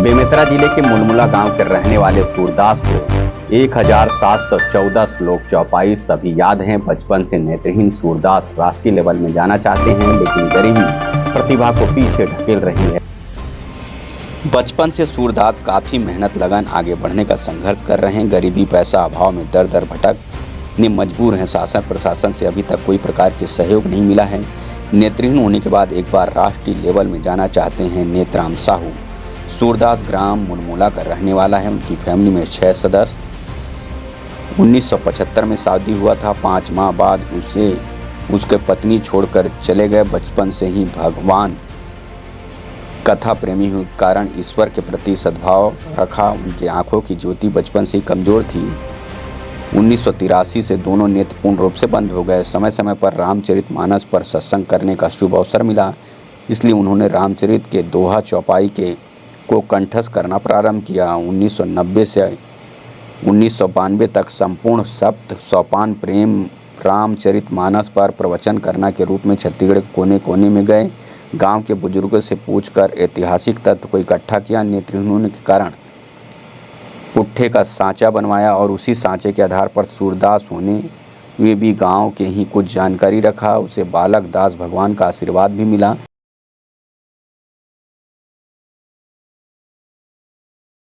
बेमेतरा जिले के मुलमुला गांव के रहने वाले सूरदास को 1714 श्लोक चौपाई सभी याद हैं। बचपन से नेत्रहीन सूरदास राष्ट्रीय लेवल में जाना चाहते हैं, लेकिन गरीबी प्रतिभा को पीछे ढकेल रही है। बचपन से सूरदास काफ़ी मेहनत लगन आगे बढ़ने का संघर्ष कर रहे हैं। गरीबी पैसा अभाव में दर दर भटकने मजबूर हैं। शासन प्रशासन से अभी तक कोई प्रकार के सहयोग नहीं मिला है। नेत्रहीन होने के बाद एक बार राष्ट्रीय लेवल में जाना चाहते हैं। नेत्राम साहू सूरदास ग्राम मुलमुला का रहने वाला है। उनकी फैमिली में 6 सदस्य। 1975 में शादी हुआ था। 5 माह बाद उसके पत्नी छोड़कर चले गए। बचपन से ही भगवान कथा प्रेमी होने के कारण ईश्वर के प्रति सद्भाव रखा। उनकी आंखों की ज्योति बचपन से ही कमज़ोर थी। 1983 से दोनों नेत्र पूर्ण रूप से बंद हो गए। समय समय पर रामचरितमानस पर सत्संग करने का शुभ अवसर मिला, इसलिए उन्होंने रामचरित के दोहा चौपाई को कंठस्थ करना प्रारंभ किया। 1990 से 1992 तक संपूर्ण सप्त सोपान प्रेम रामचरितमानस पर प्रवचन करना के रूप में छत्तीसगढ़ के कोने कोने में गए। गांव के बुजुर्गों से पूछकर ऐतिहासिक तथ्य को इकट्ठा किया। नेत्रहीन होने के कारण पुट्ठे का सांचा बनवाया और उसी सांचे के आधार पर सूरदास होने वे भी गांव के ही कुछ जानकारी रखा। उसे बालक दास भगवान का आशीर्वाद भी मिला।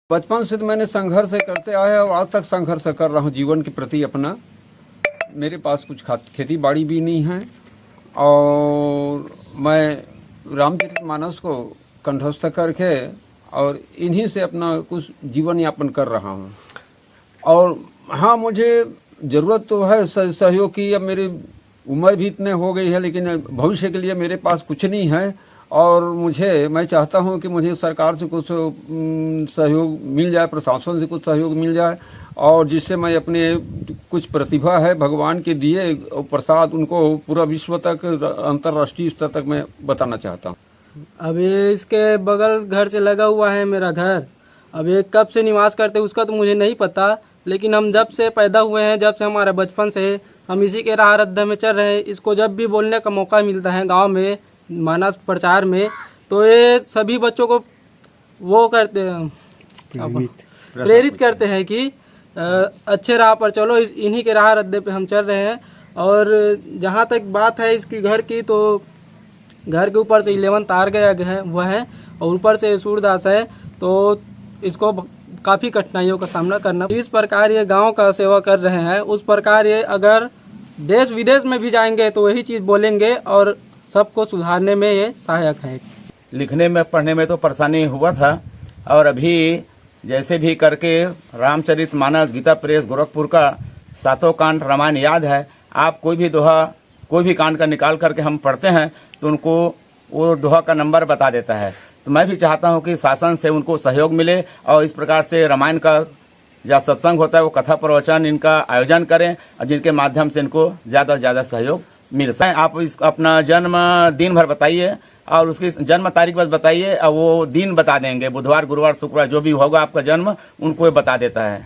बचपन से तो मैंने संघर्ष करते आया और आज तक संघर्ष कर रहा हूँ जीवन के प्रति अपना। मेरे पास कुछ खेती बाड़ी भी नहीं है और मैं रामचरितमानस को कंठस्थ करके और इन्हीं से अपना कुछ जीवन यापन कर रहा हूँ। और हाँ, मुझे ज़रूरत तो है सहयोग की। अब मेरी उम्र भी इतने हो गई है, लेकिन भविष्य के लिए मेरे पास कुछ नहीं है। और मैं चाहता हूं कि मुझे सरकार से कुछ सहयोग मिल जाए, प्रशासन से कुछ सहयोग मिल जाए, और जिससे मैं अपने कुछ प्रतिभा है भगवान के दिए प्रसाद उनको पूरा विश्व तक, अंतर्राष्ट्रीय स्तर तक मैं बताना चाहता हूं। अब ये इसके बगल घर से लगा हुआ है मेरा घर। अब ये कब से निवास करते उसका तो मुझे नहीं पता, लेकिन हम जब से पैदा हुए हैं, जब से हमारे बचपन से हम इसी के राह रद्द में चल रहे हैं। इसको जब भी बोलने का मौका मिलता है गाँव में मानस प्रचार में, तो ये सभी बच्चों को वो करते हैं, प्रेरित करते हैं कि अच्छे राह पर चलो। इन्हीं के राह रद्दे पे हम चल रहे हैं। और जहाँ तक बात है इसकी घर की, तो घर के ऊपर से 11 तार गया हुआ है और ऊपर से सूरदास है, तो इसको काफ़ी कठिनाइयों का सामना करना। इस प्रकार ये गांव का सेवा कर रहे हैं, उस प्रकार ये अगर देश विदेश में भी जाएंगे तो वही चीज़ बोलेंगे और सबको सुधारने में ये सहायक है। लिखने में पढ़ने में तो परेशानी हुआ था, और अभी जैसे भी करके रामचरितमानस गीता प्रेस गोरखपुर का 7 कांड रामायण याद है। आप कोई भी दोहा, कोई भी कांड का निकाल करके हम पढ़ते हैं तो उनको वो दोहा का नंबर बता देता है। तो मैं भी चाहता हूं कि शासन से उनको सहयोग मिले और इस प्रकार से रामायण का जो सत्संग होता है वो कथा प्रवचन इनका आयोजन करें, और जिनके माध्यम से इनको ज़्यादा से ज़्यादा सहयोग मिल सके। आप अपना जन्म दिन भर बताइए और उसकी जन्म तारीख बस बताइए, और वो दिन बता देंगे। बुधवार, गुरुवार, शुक्रवार जो भी होगा आपका जन्म, उनको बता देता है।